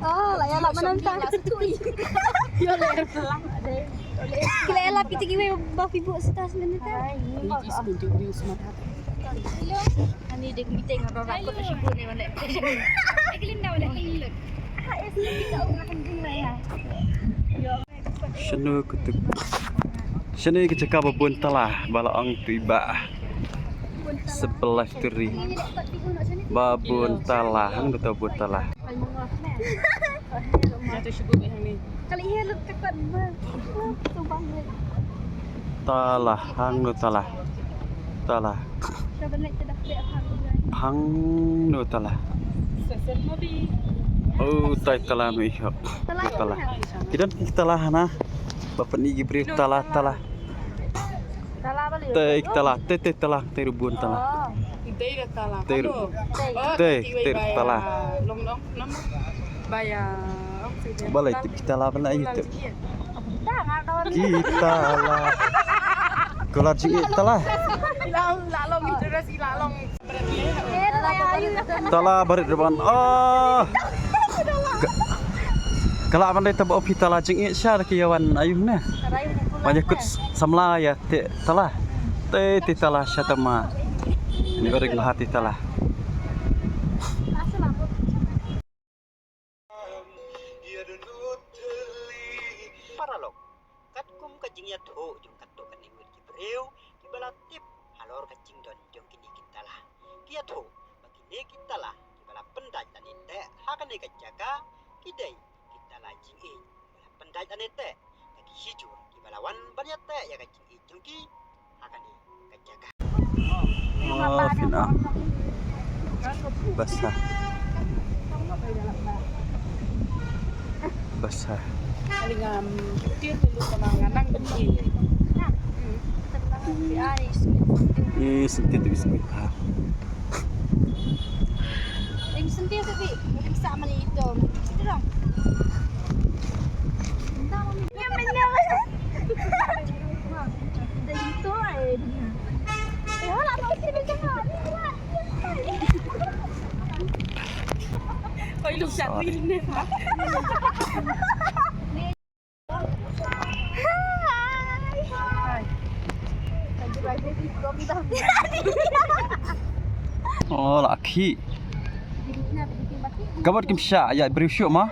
Oh, layak menonton. Yo le pelang ada. Kila ela piti kiwe bafi bu setas menit. Ini isu di uri semua hati. Ani dek meeting orang rakot syukur ni mana. Iklin dah boleh iklin. Kita orang kencing lah ya. Sino kecakap babon talah balaang tu iba sebelah teri babon talah hang tahu babon talah Jatuh syukur ni. Kali ia lu kekat ber. Subang le. talah hang talah talah Siapa nak cedak dia hang. hang talah Sesat mobi. oh tai talah mi talah kita lah na bapak ni gibri talah Salah balik. talah terubun talah Intei dah talah. Ter- ter talah. Long nama. Bayar. balai kita lah benda itu Dah ngadawan. kita lah kelar jingit talah Lalong itu dah si lalong. talah barit depan kalau pandai tabak opi talah jingit syar kiawan ayuhna banyak kut samla ya te talah te talah syatama ini goreng hati talah Paralog katkum kajing ya tho jong katto kaningut ki breu ki balatip halor kajing don jong kini kitalah ki ya tho bakine kitalah ki bala pendaj tanite hakane kajaka kidai kitalah jing e bala pendaj tanite kaki hiju ki balawan banyate ya kajing e jong ki hakane kajaka fina basah basah Paling cutir dulu sama nganang benci. ini sentit bismit Ring sentir tapi bisa mana itu. Itu dong. Entah mami. Ya menyala. Dah itu ai. Ya lah mau sini macam mana? Kau ilmu syatri ni. oh laki kabar kim sya ya berusyuk mah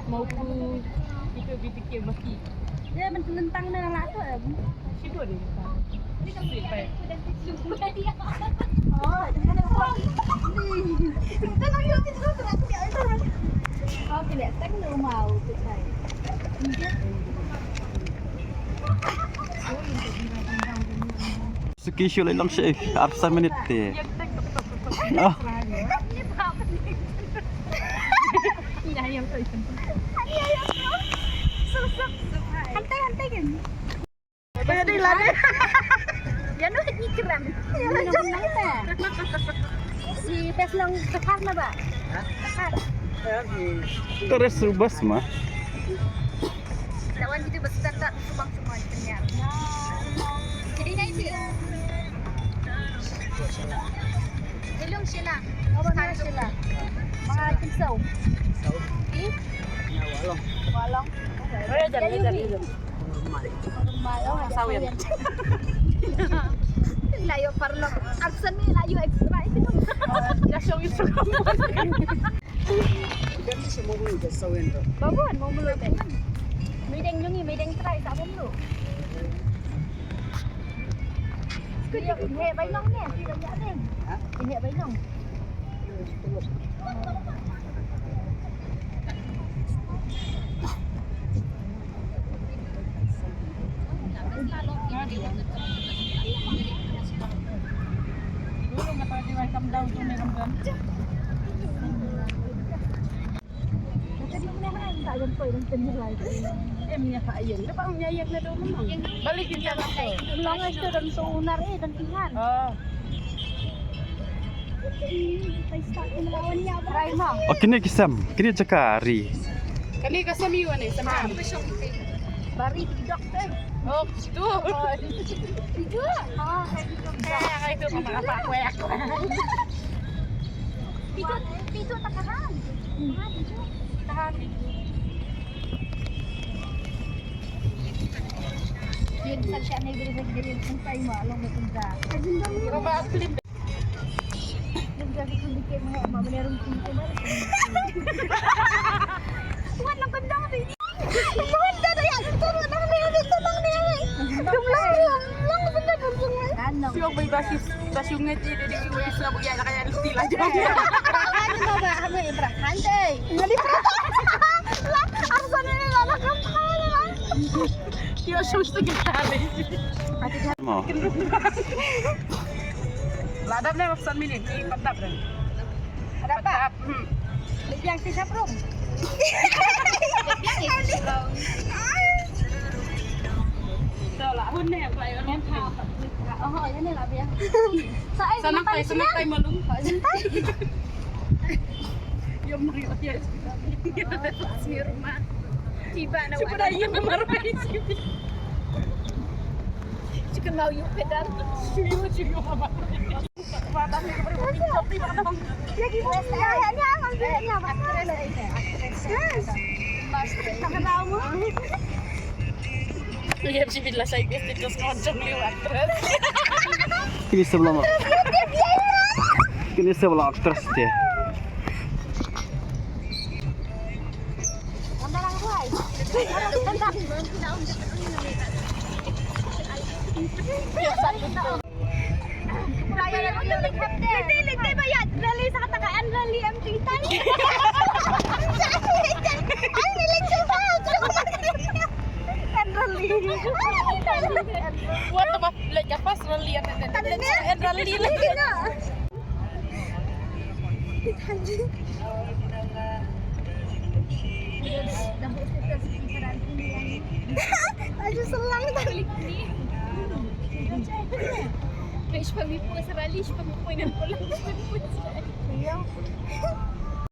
Mau ku kita bikin baki. Dia mententang dengan latu ya. Situ dia. Ini kan siapa? Oh, jangan apa. Kita nak yuk itu terus dia itu. Oh, tidak tak nak mau tu saya. sekisyo lang siya arsa minit eh ah Hantai kan. Bayar dia lari. Jangan ni keren. Jangan kita. Si peslong tekar na ba? Tekar. terus rubas mah Lawan itu besar tak subang semua kenyar. Jadi na itu. Belum sila. Apa na sila? Mga kimsaw. Walong. Jadi. Malong Sawit. Layo parlo. Aksan ni layo extra itu. Jasong itu kamu. Kami semua udah sawen tu. Baguan mau mulu ben. Medeng nyungi medeng try sa bom lu. Kuya he bailong ni. Tidak ada. Ha? Ini bailong. Dulu ngata di welcome down tu ni kan. Tadi menahan tak jumpa dan tenir lagi. Minyak ayam. Dapat menyayak na doon memang. Balik din sa laki. Long itu dan sunar dan pihan. Oh. Try mo. oh kini kisam kini cakari Kali ka sa miwan eh, sa ma'am. Bari doktor. Oh, situ. Itu. Oh, Kaya itu mga pakwek. Pitu takahan. Tahan. Yung sa siya na ibigay ng tayo mo, along mo punta. Pero ba clip? Yung gabi kong dikit mo, mamerong pinto ba? Tuwan lang ganda ka din. Maganda na yan. Turo na kami dito lang niya. Dumlang ganda bulbong mo. Ano? Siyong may basyong nga dito di ko isla mo yan kaya tila dyan. Ano ba ba? Ano yung brakante? Ngali brakante. Ang sana nila nakapala naman. Yung shows na gitari. Mo. Ladap na yung San Minin. Ipatap rin. Ada pa? Libyang si Saprong. Libyang si Saprong. So, lahon na yung playon yan. Oo, yan nila biya. Sanang tayo malung. Yung Mario yan. Si Roma. Tiba na Siapa dah yang memarmai sih? Chicken mau yuk pedal. Cium apa? Wadah ni berarti kopi mana bang? Lagi bos kayaknya ambilnya Mas. Mas, tak tahu mu. Iya sih bila saya guys terus ngoncong lewat terus. Kini sebelum. Kini sebelum terus dia. Ambil kuai. Ligtay ba yan? Rally sa katakaan, rally ang titan. Ay, niligtay ba? And rally. What apa? Lagi pas rally and rally lagi. Aduh selang tadi. Guys, pag may po sa rally, pag may po yung Iya.